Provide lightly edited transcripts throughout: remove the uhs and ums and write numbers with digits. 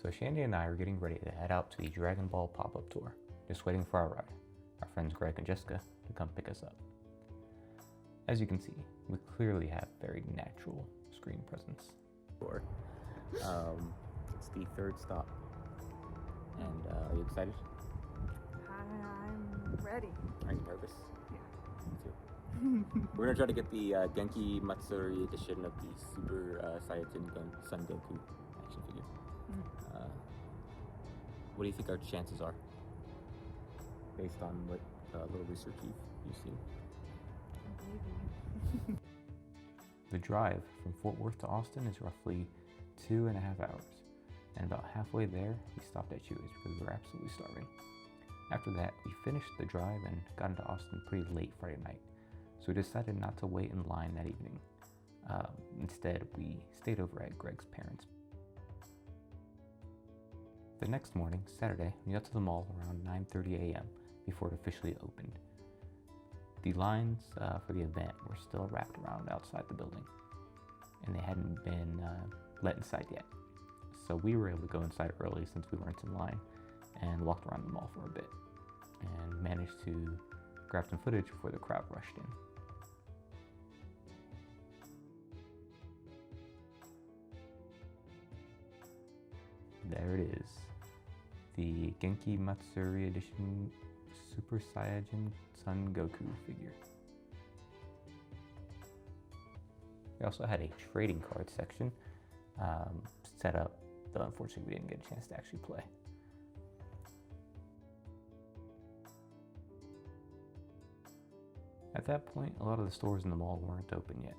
So Shandy and I are getting ready to head out to the Dragon Ball pop-up tour, just waiting for our ride, our friends Greg and Jessica, to come pick us up. As you can see, we clearly have very natural screen presence. It's the third stop, and are you excited? I'm ready. Are you nervous? Yeah. Me too. We're gonna try to get the Genkidamatsuri edition of the Super Saiyajin Son Goku action figure. What do you think our chances are, based on what little research you've seen? I believe in you. The drive from Fort Worth to Austin is roughly 2.5 hours, and about halfway there, we stopped at Chewy's because we were absolutely starving. After that, we finished the drive and got into Austin pretty late Friday night, so we decided not to wait in line that evening. Instead, we stayed over at Greg's parents'. The next morning, Saturday, we got to the mall around 9:30 a.m. before it officially opened. The lines for the event were still wrapped around outside the building, and they hadn't been let inside yet. So we were able to go inside early since we weren't in line, and walked around the mall for a bit, and managed to grab some footage before the crowd rushed in. There it is, the Genkidamatsuri edition Super Saiyajin Son Goku figure. We also had a trading card section set up, though unfortunately we didn't get a chance to actually play. At that point, a lot of the stores in the mall weren't open yet,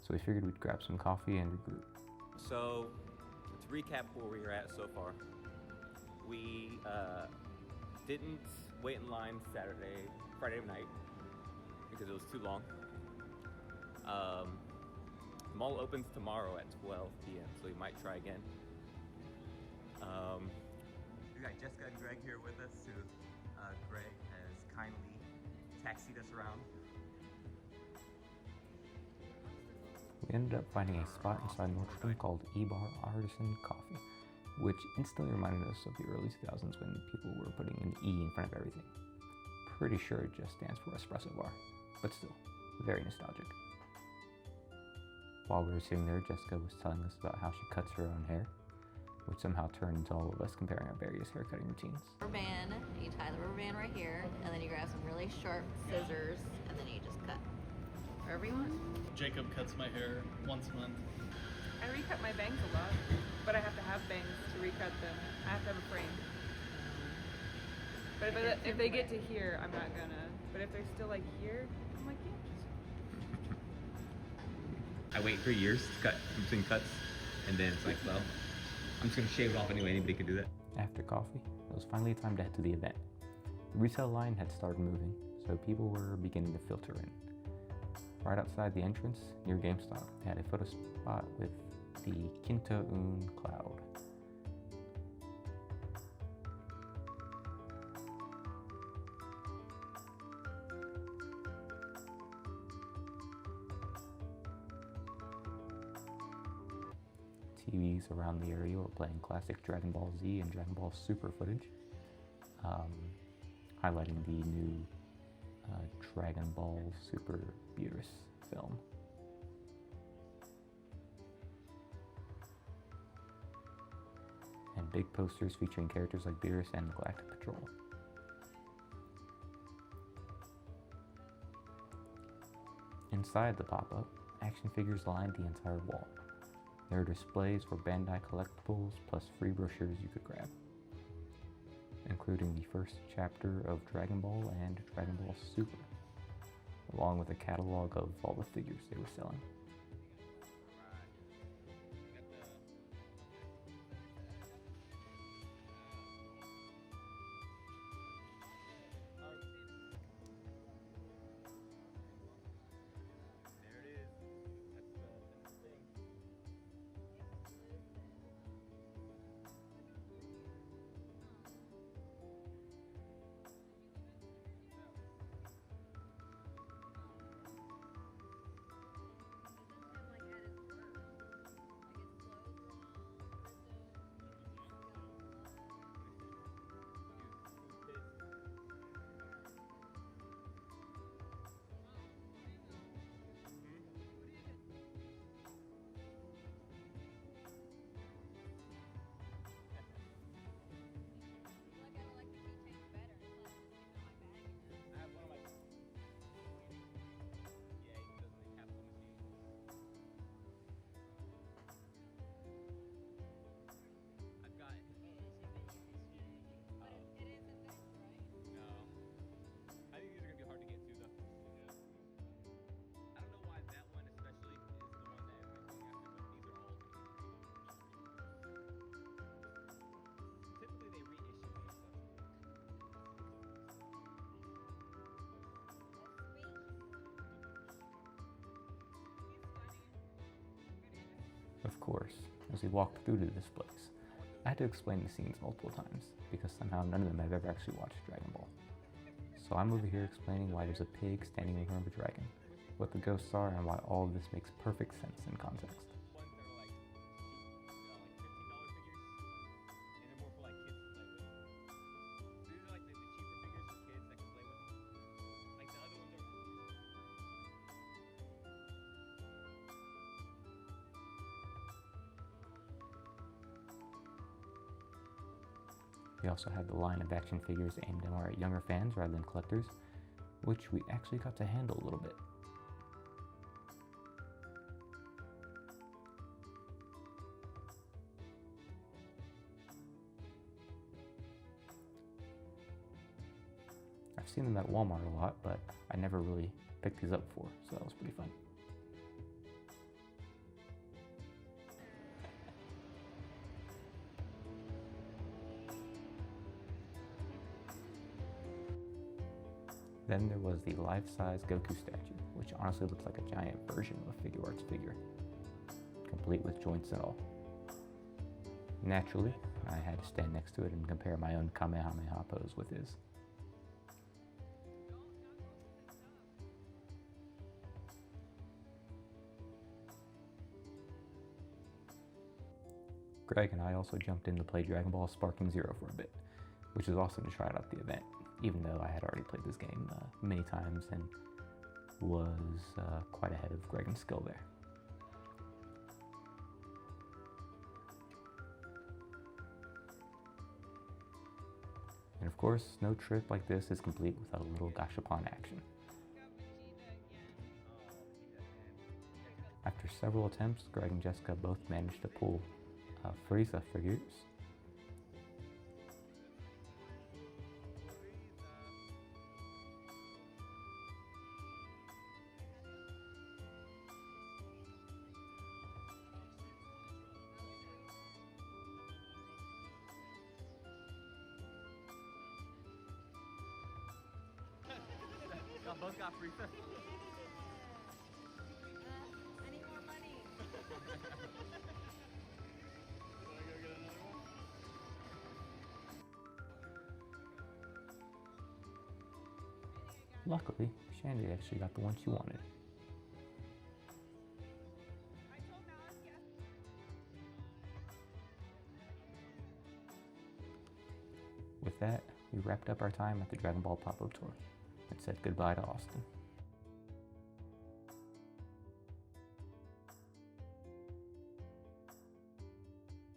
so we figured we'd grab some coffee and regroup. So, to recap where we were at so far, we didn't wait in line Friday night, because it was too long. The mall opens tomorrow at 12 p.m., so we might try again. We got Jessica and Greg here with us, who Greg has kindly taxied us around. We ended up finding a spot inside Nordstrom called E-Bar Artisan Coffee, which instantly reminded us of the early 2000s when people were putting an E in front of everything. Pretty sure it just stands for espresso bar, but still, very nostalgic. While we were sitting there, Jessica was telling us about how she cuts her own hair, which somehow turned into all of us comparing our various haircutting routines. Rubber band, you tie the rubber band right here, and then you grab some really sharp scissors, and then you just cut wherever you want. Jacob cuts my hair once a month. I recut my bangs a lot, but I have to have bangs to recut them. I have to have a frame. But if they get to here, I'm not gonna. But if they're still like here, I'm like, yeah, I wait for years to cut in between cuts, and then it's like, well, I'm just gonna shave it off anyway, anybody can do that. After coffee, it was finally time to head to the event. The retail line had started moving, so people were beginning to filter in. Right outside the entrance, near GameStop, they had a photo spot with the Kinto-un cloud. TVs around the area were playing classic Dragon Ball Z and Dragon Ball Super footage, highlighting the new Dragon Ball Super Beerus film. And big posters featuring characters like Beerus and the Galactic Patrol. Inside the pop-up, action figures lined the entire wall. There are displays for Bandai collectibles plus free brochures you could grab, including the first chapter of Dragon Ball and Dragon Ball Super, along with a catalog of all the figures they were selling. purposely walked through to this place. I had to explain the scenes multiple times, because somehow none of them have ever actually watched Dragon Ball. So I'm over here explaining why there's a pig standing in front of a dragon, what the ghosts are, and why all of this makes perfect sense in context. We also have the line of action figures aimed more at younger fans rather than collectors, which we actually got to handle a little bit. I've seen them at Walmart a lot, but I never really picked these up before, so that was pretty fun. Then there was the life-size Goku statue, which honestly looks like a giant version of a figure arts figure, complete with joints and all. Naturally, I had to stand next to it and compare my own Kamehameha pose with his. Greg and I also jumped in to play Dragon Ball Sparking Zero for a bit, which was awesome to try it out the event, even though I had already played this game many times and was quite ahead of Greg in skill there. And of course, no trip like this is complete without a little gashapon action. After several attempts, Greg and Jessica both managed to pull Frieza figures. Y'all both got free stuff. I need more money. Luckily, Shandy actually got the one she wanted. With that, we wrapped up our time at the Dragon Ball pop-up tour and said goodbye to Austin.